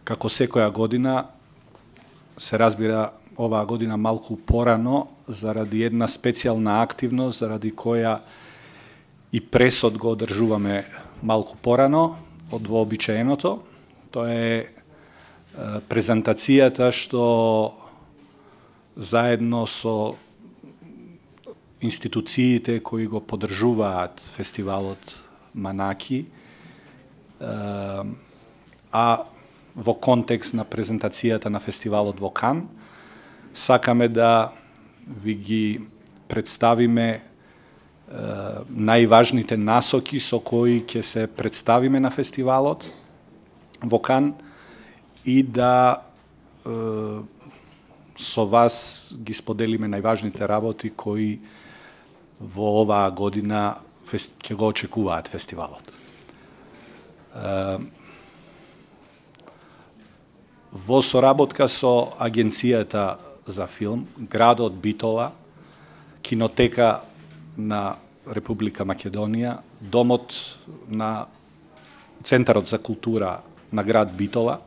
Како секоја година, се разбира оваа година малку порано, заради една специјална активност, заради која и пресот го одржуваме малку порано од вообичаеното. Тоа е презентацијата што заедно со институциите кои го поддржуваат фестивалот Манаки, а во контекст на презентацијата на фестивалот во Кан, сакаме да ви ги представиме најважните насоки со кои ќе се представиме на фестивалот во Кан и да со вас ги споделиме најважните работи кои во оваа година ќе го очекуваат фестивалот. Во соработка со Агенцијата за филм, градот Битола, кинотека на Република Македонија, домот на Центарот за култура на град Битола,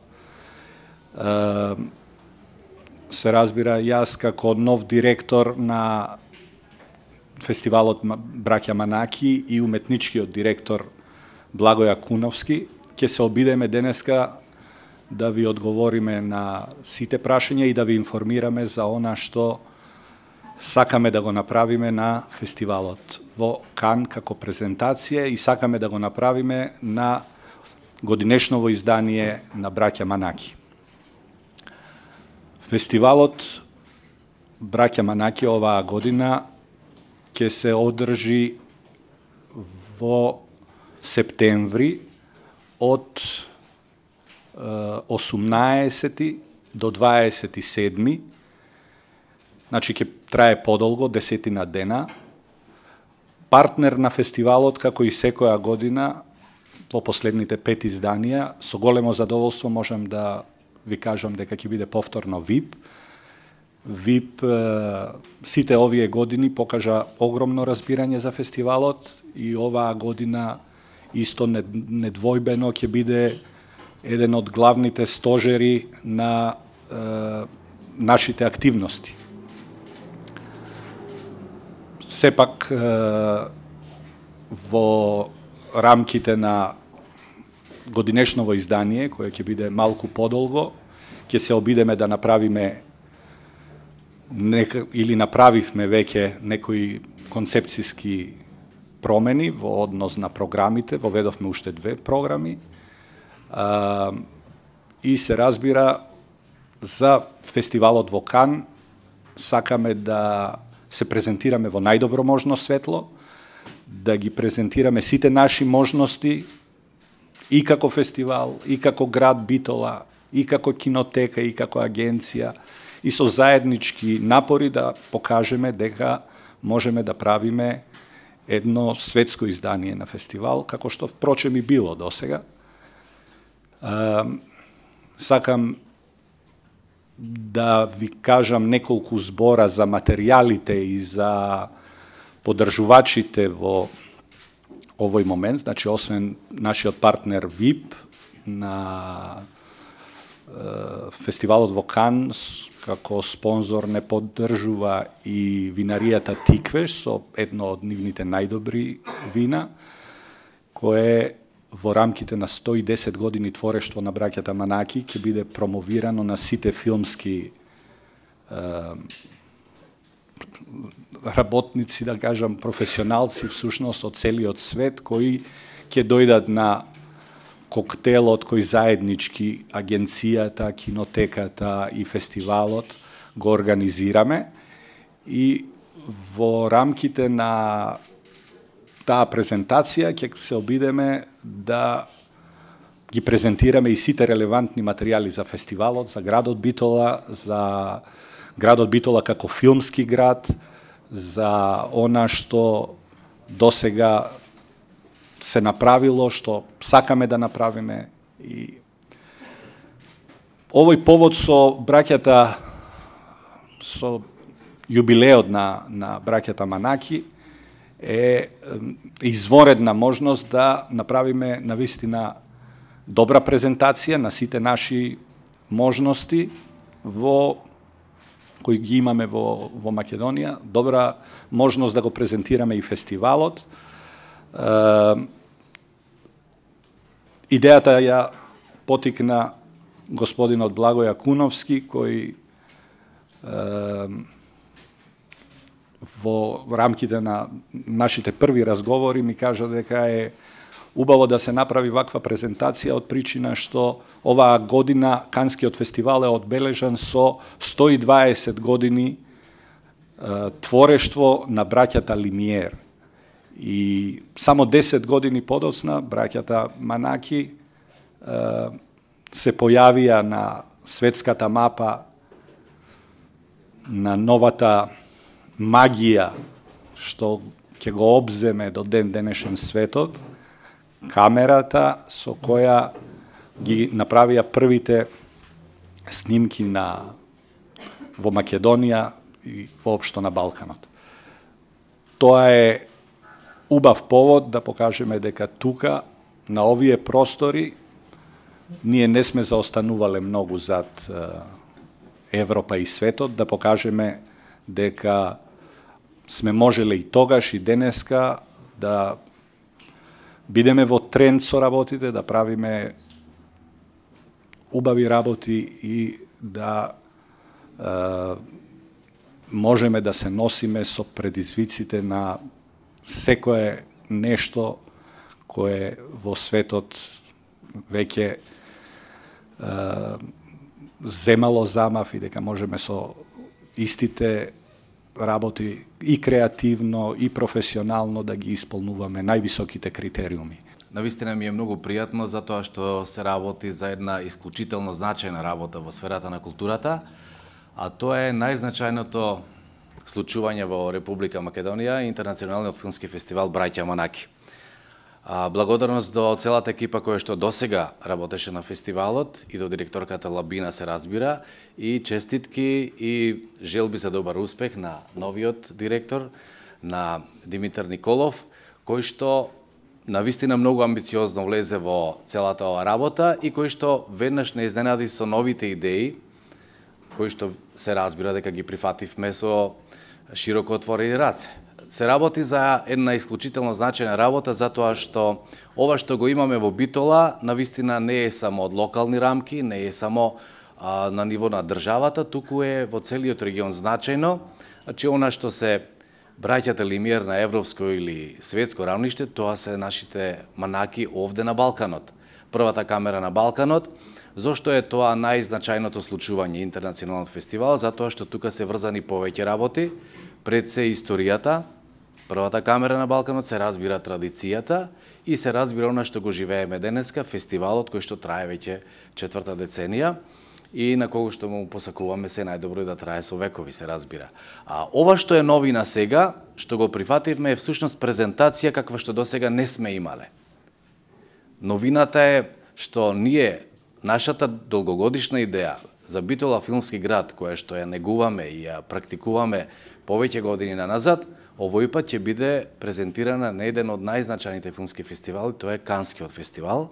се разбира, јас како нов директор на фестивалот Браќа Манаки и уметничкиот директор Благоја Куновски, ќе се обидеме денеска да ви одговориме на сите прашања и да ви информираме за она што сакаме да го направиме на фестивалот во Кан како презентација и сакаме да го направиме на годинешново издание на Браќа Манаки. Фестивалот Браќа Манаки оваа година ќе се одржи во септември од 18 до 27, значи ќе трае подолго, 10 дена. Партнер на фестивалот, како и секоја година, во последните 5 изданија, со големо задоволство можам да ви кажам дека ќе биде повторно ВИП. ВИП сите овие години покажа огромно разбирање за фестивалот и оваа година исто недвојбено ќе биде еден од главните стожери на нашите активности. Сепак во рамките на годинешново издание, кое ќе биде малку подолго, ќе се обидеме да направиме или направивме веќе некои концепцијски промени во однос на програмите, воведовме уште 2 програми, и се разбира за фестивалот во Кан сакаме да се презентираме во најдобро можно светло, да ги презентираме сите наши можности и како фестивал, и како град Битола, и како кинотека, и како агенција, и со заеднички напори да покажеме дека можеме да правиме едно светско издание на фестивал, како што впрочем и било досега. Сакам да ви кажам неколку збора за материјалите и за поддржувачите во овој момент, значи освен нашиот партнер ВИП на фестивалот во Кан, како спонзор не поддржува и винаријата Тиквеш со едно од нивните најдобри вина, кое во рамките на 110 години творештво на браќата Манаки ќе биде промовирано на сите филмски работници, да кажам, професионалци всушност од целиот свет, кои ќе дојдат на коктелот кој заеднички агенцијата, кинотеката и фестивалот го организираме и во рамките на таа презентација ќе се обидеме да ги презентираме и сите релевантни материјали за фестивалот, за градот Битола, за градот Битола како филмски град, за она што досега се направило, што сакаме да направиме. И овој повод со браќата, со јубилеот на браќата Манаки е изворедна можност да направиме навистина добра презентација на сите наши можности кои ги имаме во Македонија, добра можност да го презентираме и фестивалот. Идејата ја потикна господинот Благо Јакуновски, кој во рамките на нашите први разговори ми кажа дека е убаво да се направи ваква презентација од причина што оваа година Канскиот фестивал е одбележан со 120 години творештво на браќата Лимиер. И само 10 години подоцна браќата Манаки се појавија на светската мапа на новата магија што ќе го обземе до ден денешен светот, камерата со која ги направија првите снимки во Македонија и воопшто на Балканот. Тоа е убав повод да покажеме дека тука, на овие простори, ние не сме заостанувале многу зад Европа и светот, да покажеме дека сме можеле и тогаш и денеска да бидеме во тренд со работите, да правиме убави работи и да можеме да се носиме со предизвиците на секое нешто кое во светот веќе земало замав и дека можеме со истите работи и креативно и професионално да ги исполнуваме највисоките критериуми. Навистина ми е многу пријатно затоа што се работи за една исклучително значајна работа во сферата на културата, а тоа е најзначајното случување во Република Македонија, Интернационалниот филмски фестивал Браќа Манаки. Благодарност до целата екипа која што досега работеше на фестивалот и до директорката Лабина се разбира, и честитки и желби за добар успех на новиот директор, на Димитар Николов, кој што навистина многу амбициозно влезе во целата ова работа и кој што веднаш не изненади со новите идеи, кои што се разбира дека ги прифативме со широко отворени раце. Се работи за една исклучително значајна работа затоа што ова што го имаме во Битола навистина не е само од локални рамки, не е само на ниво на државата, туку е во целиот регион значајно, че она што се браќата Лимиер на европско или светско равниште, тоа се нашите манаки овде на Балканот. Првата камера на Балканот. Зошто е тоа најзначајното случување Интернационалниот фестивал? Затоа што тука се врзани повеќе работи, пред се историјата, првата камера на Балканот, се разбира традицијата и се разбира она што го живееме денеска, фестивалот кој што трае веќе 4-та деценија и на кого што му посакуваме се најдобро да трае со векови, се разбира. А ова што е новина сега, што го прифативме, е всушност презентација каква што досега не сме имале. Новината е што ние, нашата долгогодишна идеја за Битола филмски град, која што ја негуваме и ја практикуваме повеќе години назад, овој пат ќе биде презентирана на еден од најзначајните филмски фестивали, тоа е Канскиот фестивал,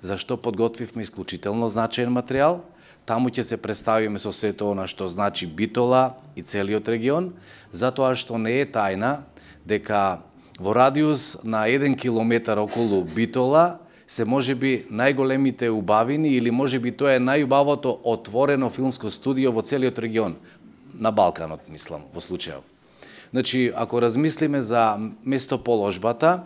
зашто подготвивме исклучително значаен материјал. Таму ќе се представиме со сето она што значи Битола и целиот регион, затоа што не е тајна дека во радиус на 1 километар околу Битола се можеби најголемите убавини или можеби тоа е најубавото отворено филмско студио во целиот регион, на Балканот, мислам, во случајов. Значи, ако размислиме за местоположбата,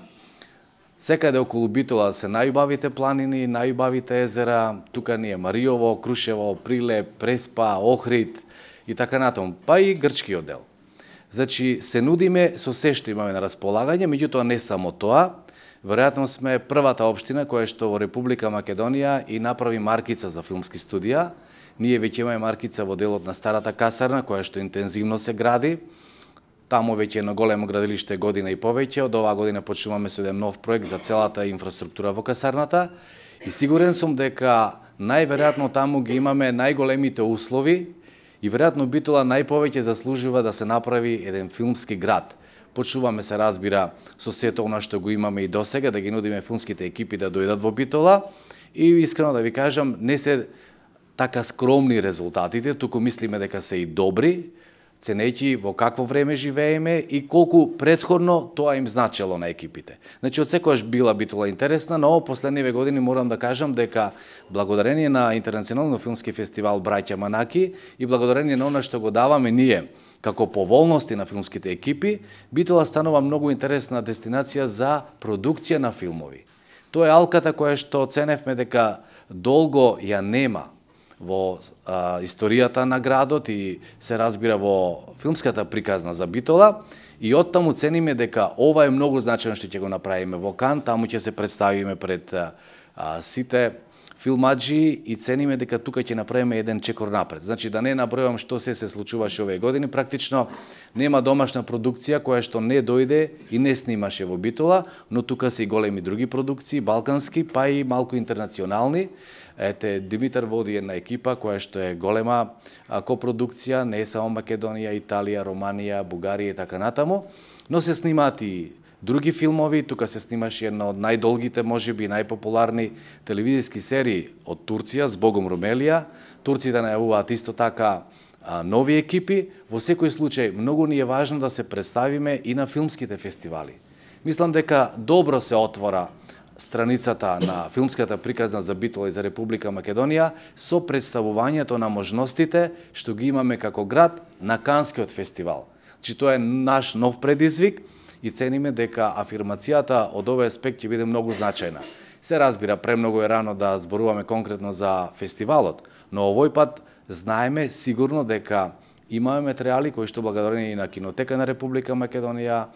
секаде околу Битола се најубавите планини, најубавите езера, тука ни е Мариово, Крушево, Прилеп, Преспа, Охрид и така натаму, па и грчкиот дел. Значи, се нудиме со се што имаме на располагање, меѓутоа не само тоа, веројатно сме првата општина која што во Република Македонија и направи маркица за филмски студија. Ние веќе имаме маркица во делот на старата касарна, која што интензивно се гради. Таму веќе едно големо градилиште година и повеќе. Од оваа година почнуваме со еден нов проект за целата инфраструктура во касарната. И сигурен сум дека најверојатно таму ги имаме најголемите услови и веројатно Битола најповеќе заслужува да се направи еден филмски град. Почнуваме се разбира со сето она што го имаме и досега, да ги нудиме филмските екипи да дојдат во Битола и искрено да ви кажам, не се така скромни резултатите, туку мислиме дека се и добри, ценејќи во какво време живееме и колку претходно тоа им значело на екипите. Значи, од секојаш битола интересна, но последниве години морам да кажам дека благодарение на Интернационалниот филмски фестивал Браќа Манаки и благодарение на она што го даваме ние како поволности на филмските екипи, Битола станува многу интересна дестинација за продукција на филмови. Тоа е алката која што оценевме дека долго ја нема во историјата на градот и се разбира во филмската приказна за Битола, и оттаму цениме дека ова е многу значајно што ќе го направиме во Кан, таму ќе се представиме пред сите филмаджи и цениме дека тука ќе направиме еден чекор напред. Значи, да не набројувам што се случуваше овие години, практично нема домашна продукција која што не дојде и не снимаше во Битола, но тука се и големи други продукции, балкански, па и малку интернационални. Ете, Димитар води една екипа која што е голема копродукција, не е само Македонија, Италија, Романија, Бугарија и така натаму, но се снимаат и други филмови. Тука се снимаше една од најдолгите, можеби најпопуларни телевизиски серии од Турција, Збогом Румелија. Турците најавуваат исто така нови екипи. Во секој случај, многу ни е важно да се представиме и на филмските фестивали. Мислам дека добро се отвора страницата на филмската приказна за Битола и за Република Македонија со представувањето на можностите што ги имаме како град на Канскиот фестивал. Значи, тоа е наш нов предизвик и цениме дека афирмацијата од овој аспект ќе биде многу значајна. Се разбира, премногу е рано да зборуваме конкретно за фестивалот, но овој пат знаеме сигурно дека имаме материјали кои што благодарение на Кинотека на Република Македонија,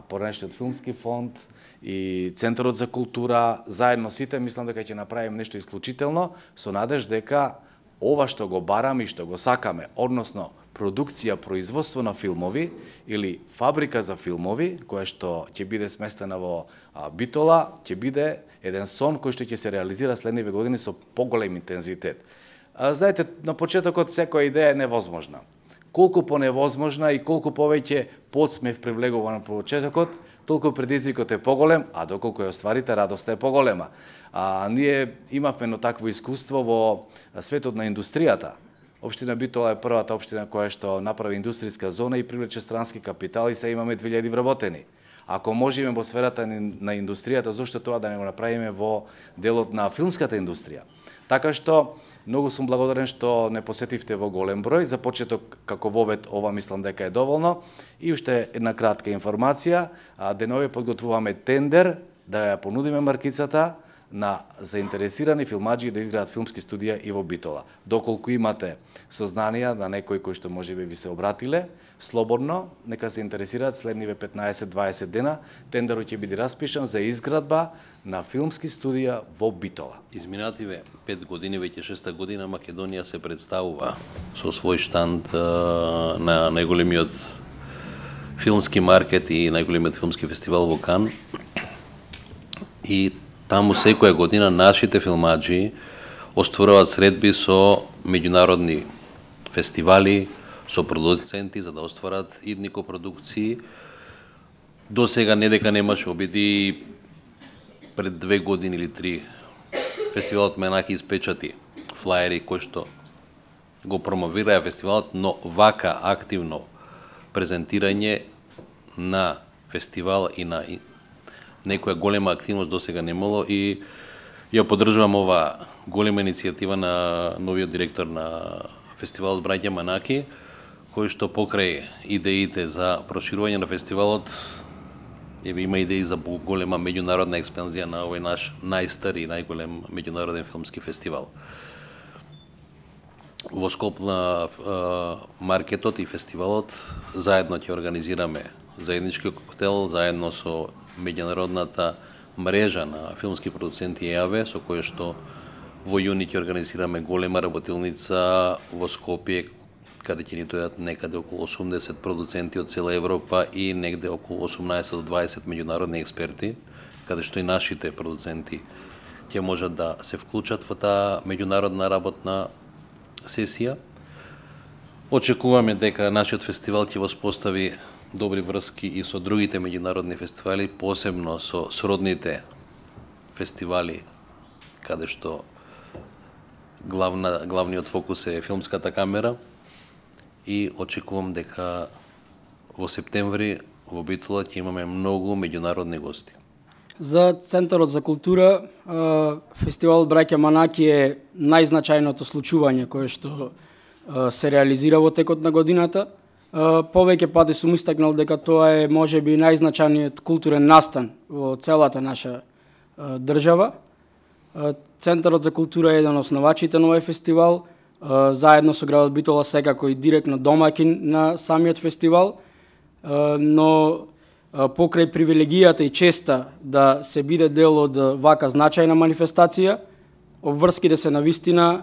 поранешниот филмски фонд и Центарот за култура, заедно сите, мислам дека ќе направиме нешто исклучително, со надеж дека ова што го бараме и што го сакаме, односно продукција, производство на филмови или фабрика за филмови, која што ќе биде сместена во Битола, ќе биде еден сон кој што ќе се реализира следниве години со поголем интензитет. Знаете, на почетокот секоја идеја е невозможна. Колку поневозможна и колку повеќе подсмев привлегува на почетокот, толку предизвикот е поголем, а доколку ја остварите, радоста е поголема. Ние имавме едно такво искуство во светот на индустријата. Општина Битола е првата општина која што направи индустријска зона и привлече странски капитал и се имаме 2000 вработени. Ако можеме во сферата на индустријата, зошто тоа да не го направиме во делот на филмската индустрија? Така што многу сум благодарен што не посетивте во голем број. За почеток, како вовед, ова мислам дека е доволно. И уште една кратка информација. Денови подготвуваме тендер да ја понудиме маркицата на заинтересирани филмаджи да изградат филмски студија и во Битола. Доколку имате сознанија на некои кои што можеби ви се обратиле, слободно, нека се интересираат следниве 15-20 дена. Тендерот ќе биде распишан за изградба на филмски студија во Битола. Изминативе 5 години, веќе 6-та година, Македонија се представува со свој штанд на најголемиот филмски маркет и најголемиот филмски фестивал во Кан. И таму секоја година нашите филмаджи остваруваат средби со меѓународни фестивали, со продуценти за да остварат идни копродукции. До сега не дека немаше обиди, пред 2 години или 3 фестивалот Манаки испечати флаери кои што го промовираја фестивалот, но вака активно презентирање на фестивал и на некоја голема активност до сега немало и ја поддржувам ова голема иницијатива на новиот директор на фестивалот Браќа Манаки, кој што покрај идеите за проширување на фестивалот има идеи за голема меѓународна експанзија на овој наш најстар и најголем меѓународен филмски фестивал. Во склоп на маркетот и фестивалот заедно ќе организираме заеднички коктел заедно со меѓународната мрежа на филмски продуценти ЕАВ, со која што во јуни ќе организираме голема работилница во Скопје, каде ќе ни дојдат некаде околу 80 продуценти од цела Европа и негде околу 18 до 20 меѓународни експерти, каде што и нашите продуценти ќе можат да се вклучат во таа меѓународна работна сесија. Очекуваме дека нашиот фестивал ќе воспостави добри врски и со другите меѓународни фестивали, посебно со сродните фестивали, каде што главниот фокус е филмската камера и очекувам дека во септември во Битола ќе имаме многу меѓународни гости. За Центарот за култура, фестивалот Браќа Манаки е најзначајното случување кое што се реализира во текот на годината. Повеќе пати сум истакнал дека тоа е можеби најзначајниот културен настан во целата наша држава. Центарот за култура е еден од основачите на овој фестивал, заедно со градот Битола секако и директно домаќин на самиот фестивал, но покрај привилегијата и честа да се биде дел од вака значајна манифестација, обврските се навистина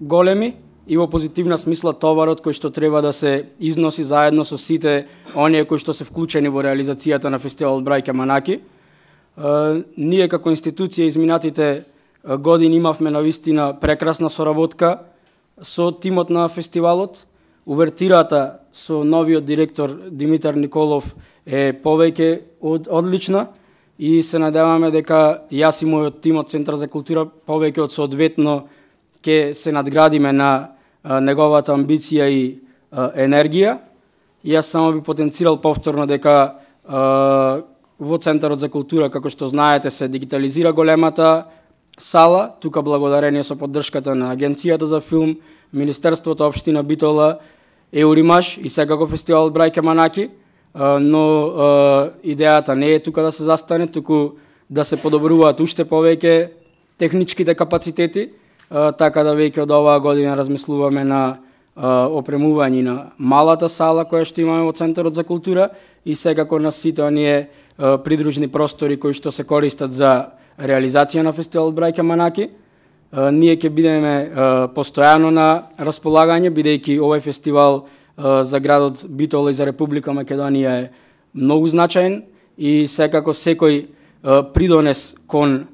големи и во позитивна смисла товарот кој што треба да се износи заедно со сите оние кои што се вклучени во реализацијата на фестивалот Браќа Манаки. Ние како институција изминатите години имавме навистина прекрасна соработка со тимот на фестивалот. Увертирата со новиот директор Димитар Николов е повеќе од одлична и се надеваме дека јас и мојот тим од Центар за култура повеќе од соодветно ќе се надградиме на неговата амбиција и енергија. Јас само би потенцирал повторно дека во Центарот за култура, како што знаете, се дигитализира големата сала, тука благодарение со поддршката на Агенцијата за филм, Министерството, Општина Битола, Еуримаш и секако фестивалот Браќа Манаки, но идејата не е тука да се застане, туку да се подобруваат уште повеќе техничките капацитети, така да веќе од оваа година размислуваме на опремување на малата сала која што имаме во Центарот за култура и секако на сите оние придружни простори кои што се користат за реализација на фестивалот Браќа Манаки. Ние ќе бидеме постојано на располагање, бидејќи овој фестивал за градот Битола и за Република Македонија е многу значаен и секако секој придонес кон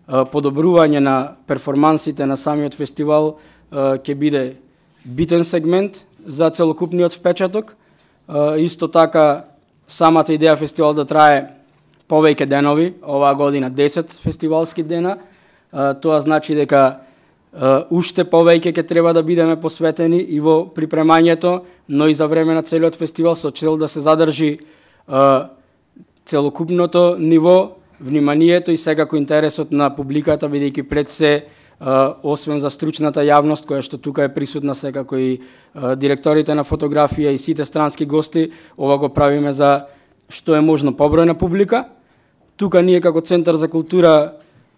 подобрување на перформансите на самиот фестивал ќе биде битен сегмент за целокупниот впечаток. Исто така, самата идеја фестивал да трае повеќе денови, оваа година 10 фестивалски дена, тоа значи дека уште повеќе ќе треба да бидеме посветени и во припремањето, но и за време на целиот фестивал со цел да се задржи целокупното ниво, вниманието и секако интересот на публиката, бидејќи пред се, освен за стручната јавност, која што тука е присутна, секако и директорите на фотографија и сите странски гости, ова го правиме за што е можно побројна публика. Тука ние како Центар за култура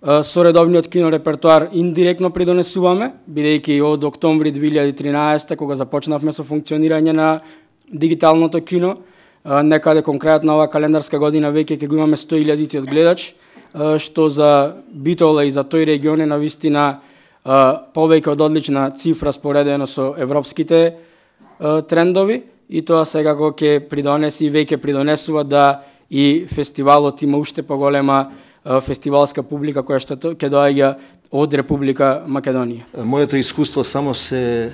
со редовниот кинорепертуар индиректно придонесуваме, бидејќи од октомври 2013, кога започнавме со функционирање на дигиталното кино, некаде конкретно оваа календарска година веќе ќе го имаме 100.000 гледач, што за Битола и за тој регион е навистина повеќе од одлична цифра споредено со европските трендови и тоа секако ќе придонеси и веќе придонесува да и фестивалот има уште поголема фестивалска публика која што ќе доаѓа од Република Македонија. Моето искуство само се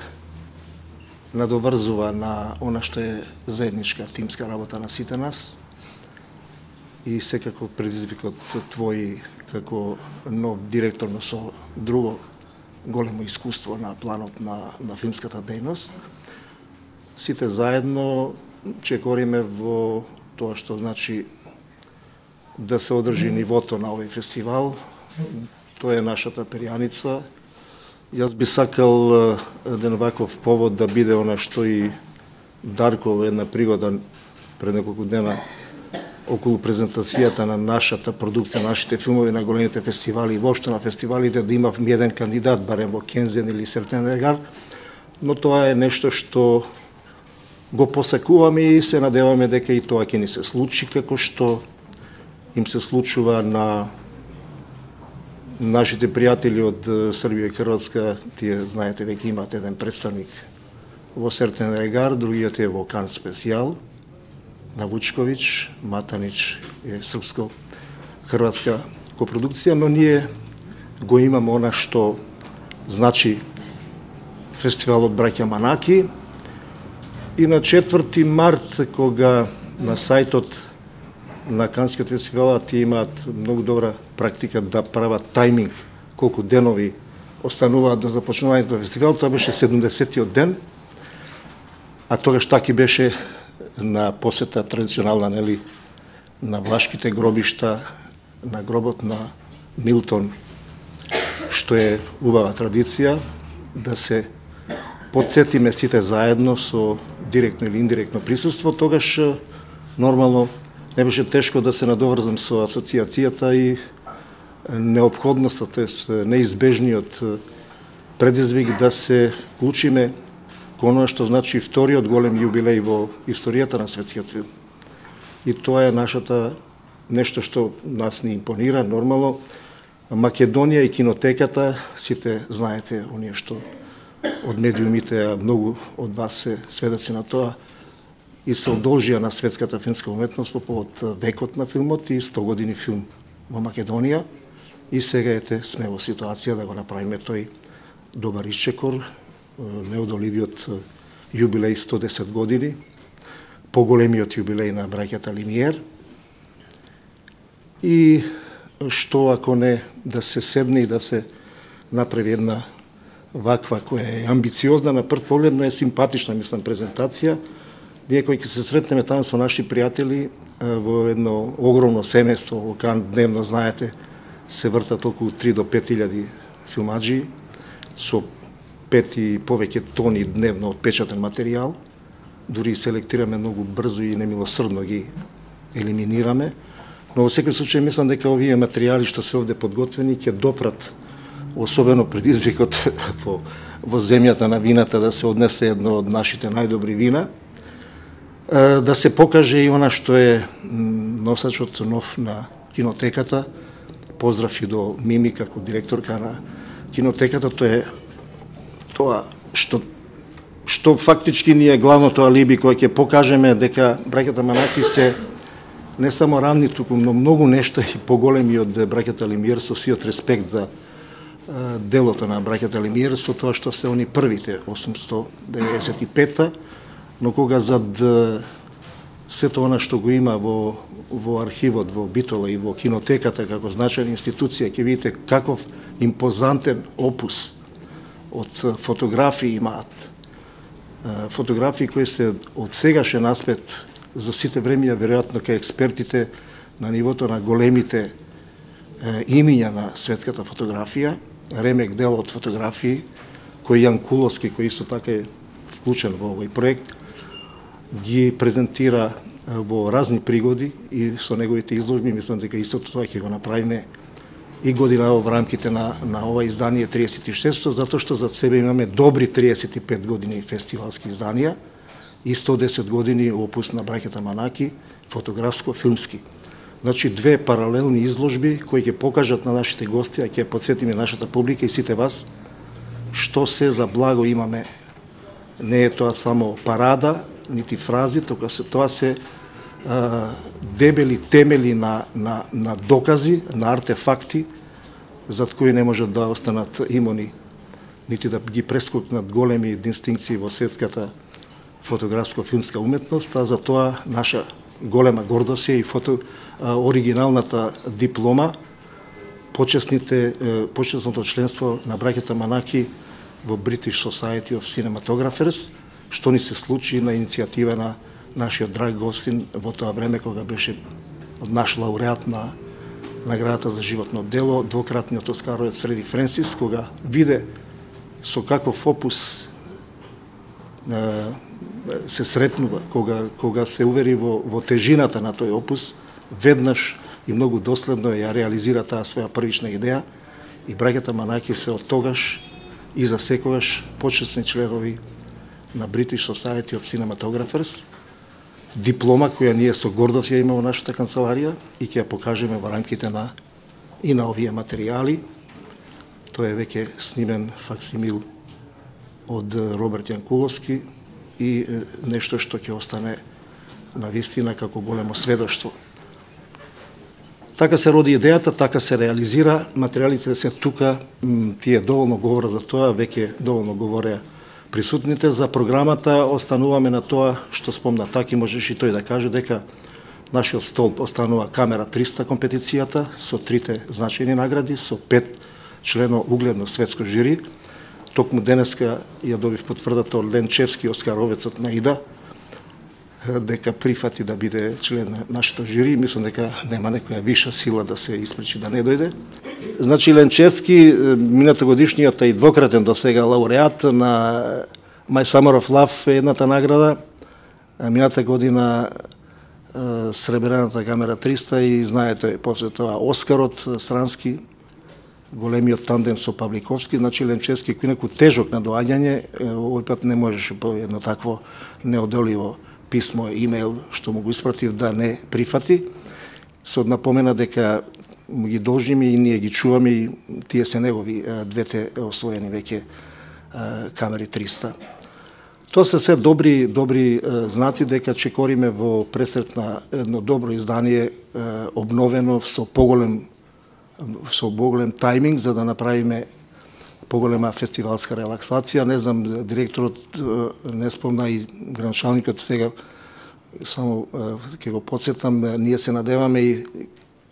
надоврзува на она што е заедничка тимска работа на сите нас и секако предизвикот твој како нов директор, но со друго големо искуство на планот на филмската дејност. Сите заедно чекориме во тоа што значи да се одржи нивото на овој фестивал. Тоа е нашата перјаница. Јас би сакал еден ваков повод да биде она што и Дарко една пригода пред неколку дена околу презентацијата на нашата продукција, нашите филмови на големите фестивали и воопшто на фестивалите, да имав еден кандидат, барем во Кензен или Сертенергар, но тоа е нешто што го посакуваме и се надеваме дека и тоа ќе ни се случи, како што им се случува на нашите пријатели од Србија и Хрватска. Тие, знаете, веќе имаат еден представник во Сертенергар, другиот е во Кан специјал, на Вучковиќ, Матанич е српско-хрватска копродукција, но ние го имаме она што значи фестивалот Браќа Манаки. И на 4 март, кога на сајтот на Канскиот фестивал тие имаат многу добра практика да прават тајминг колку денови остануваат до започнувањето на фестивалот, тоа беше 70-тиот ден, а тогаш таки беше на посета традиционална, нели, на влашките гробишта, на гробот на Милтон, што е убава традиција да се подсетиме сите заедно со директно или индиректно присуство. Тогаш нормално не беше тешко да се надоврзам со асоциацијата и неопходноста, тоест неизбежниот предизвик да се вклучиме кон оно што значи вториот голем јубилеј во историјата на светскиот филм. И тоа е нашата нешто што нас ни импонира, нормално. Македонија и кинотеката, сите знаете, оние што од медиумите, а многу од вас се сведоци на тоа, и се одолжија на светската филмска уметност по повод векот на филмот и 100 години филм во Македонија. И сега ете сме во ситуација да го направиме тој добар исчекор, неодоливиот јубилеј 110 години, поголемиот јубилеј на браќата Лимиер. И што ако не да се седне и да се направи една ваква која е амбициозна на прв поглед, но е симпатична, мислам, презентација. Ние кои ќе се сретнеме таму со наши пријатели во едно огромно семејство во Кан, дневно, знаете, се вртат околу 3 до 5.000 филмаджи со 5 и повеќе тони дневно отпечатен материјал. Дури селектираме многу брзо и немилосрдно ги елиминираме. Но во секој случај мислам дека овие материјали што се овде подготвени ќе допрат, особено предизвикот во земјата на вината, да се однесе едно од нашите најдобри вина, да се покаже и она што е носачот нов на кинотеката. Поздрав и до Мими како директорка на кинотеката. Тоа што фактички ни е главното алиби кој ќе покажеме дека браќата Манаки се не само равни, туку многу нешто и поголеми од браќата Лимиер, со сиот респект за делото на браќата Лимиер, со тоа што се они првите, 895-та, но кога зад сето она што го има во архивот, во Битола и во кинотеката како значајна институција, ќе видите каков импозантен опус од фотографии имаат. Фотографии кои се од сегашен аспект за сите времења, веројатно кај експертите на нивото на големите имиња на светската фотографија, ремек дел од фотографии, кој Јан Куловски, кој исто така е вклучен во овој проект, ги презентира во разни пригоди и со неговите изложби. Мислам дека истото тоа ќе го направиме и година во рамките на ова издание 36, затоа што зад себе имаме добри 35 години фестивалски изданија и 110 години опус на браќата Манаки, фотографско-филмски. Значи, две паралелни изложби кои ќе покажат на нашите гости, а ќе подсетиме нашата публика и сите вас, што се за благо имаме. Не е тоа само парада, нити фрази, тоа се дебели темели на докази, на артефакти, зад кои не можат да останат имуни, нити да ги прескокнат големи дистинкции во светската фотографско-филмска уметност, а за тоа наша голема гордост е и оригиналната диплома, почесното членство на браќата Манаки во British Society of Cinematographers, што ни се случи на иницијатива на нашиот драг гостин во тоа време кога беше наш лауреат на наградата за животно дело, двократниот оскаровец Фреди Френсис, кога виде со каков опус се сретнува, кога се увери во тежината на тој опус, веднаш и многу доследно ја реализира таа своја првична идеја и браќата Манаки се од тогаш и за секогаш почесни членови на British Society of Cinematographers, диплома која ние со гордост ја имаме во нашата канцеларија и ќе ја покажеме во рамките и на овие материјали. Тоа е веќе снимен факсимил од Роберт Јанкуловски и нешто што ќе остане на вистина како големо сведоштво. Така се роди идејата, така се реализира, материјалите се тука, тие доволно говора за тоа, веќе доволно говореа присутните. За програмата остануваме на тоа што спомна Таки, можеш и тој да каже дека нашиот столб останува Камера 300 компетицијата со 3 значајни награди, со 5 члено угледно светско жири. Токму денеска ја добив потврдата од Ленчевски, оскаровецот на ИДА, дека прифати да биде член на нашето жири. Мислам дека нема некоја виша сила да се испречи да не дојде. Значи Ленчевски, мината годишниот и двократен до сега лауреат на My Summer of Love е едната награда. Мината година Сребрената камера 300 и знаете после тоа Оскарот странски, големиот тандем со Павликовски, значи Ленчевски кој некој тежок на доаѓање, овој пат не можеше по едно такво неодоливо писмо, имейл што му го испратив да не прифати, со напомена дека ги должиме и ние ги чуваме и тие се негови двете освоени веќе камери 300. Тоа се се добри знаци дека чекориме во пресрет на едно добро издание, обновено со поголем тајминг за да направиме поголема фестивалска релаксација. Не знам, директорот не спомна и гранчалникот сега, само ќе го подсетам, ние се надеваме и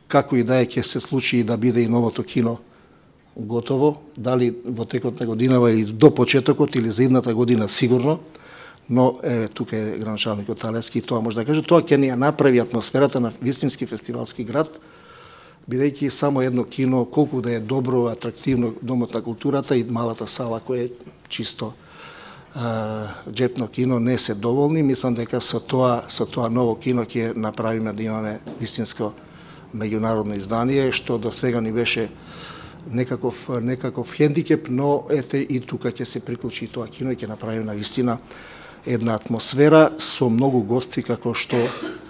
како и да е ќе се случи и да биде и новото кино готово, дали во текот на годинава или до почетокот или за едната година сигурно, но тука е гранчалникот Талески и тоа може да каже, тоа ќе ни ја направи атмосферата на вистински фестивалски град, бидејќи само едно кино, колку да е добро, атрактивно Домот на културата и малата сала која е чисто джепно кино, не се доволни. Мислам дека со тоа ново кино ќе направиме да имаме вистинско меѓународно издание, што до сега ни беше некаков хендикеп, но ете и тука ќе се приклучи тоа кино и ќе направиме на вистина една атмосфера со многу гости како што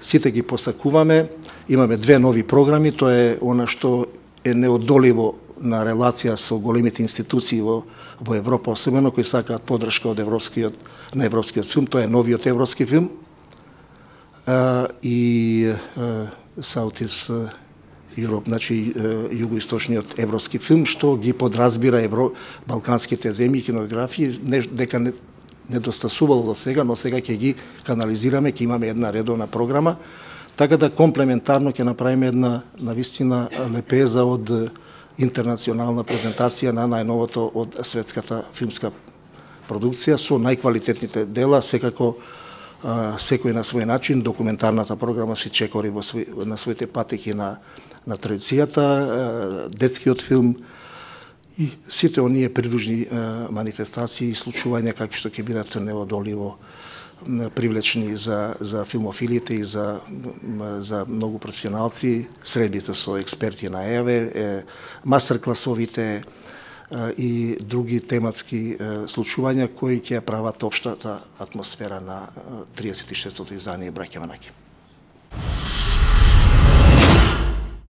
сите ги посакуваме. Имаме две нови програми, тоа е она што е неодоливо на релација со големите институции во Европа, особено кои сакаат поддршка од на европскиот филм, тоа е новиот европски филм. И Southeast Europe, значи југоисточниот европски филм, што ги подразбира балканските земји, кинографии, дека недостасувало до сега, но сега ќе ги канализираме, ќе имаме една редовна програма, така да комплементарно ќе направиме една навистина лепеза од интернационална презентација на најновото од светската филмска продукција со најквалитетните дела, секако секој на свој начин. Документарната програма се чекори на своите патеки на традицијата, детскиот филм и сите оние придружни манифестации и случувања какви што ќе бидат неодоливо привлечни за филмофилите и за многу професионалци, средбите со експерти на ЕВЕ, мастер-класовите и други тематски случувања кои ќе прават општата атмосфера на 36-тото издание Браќа Манаки.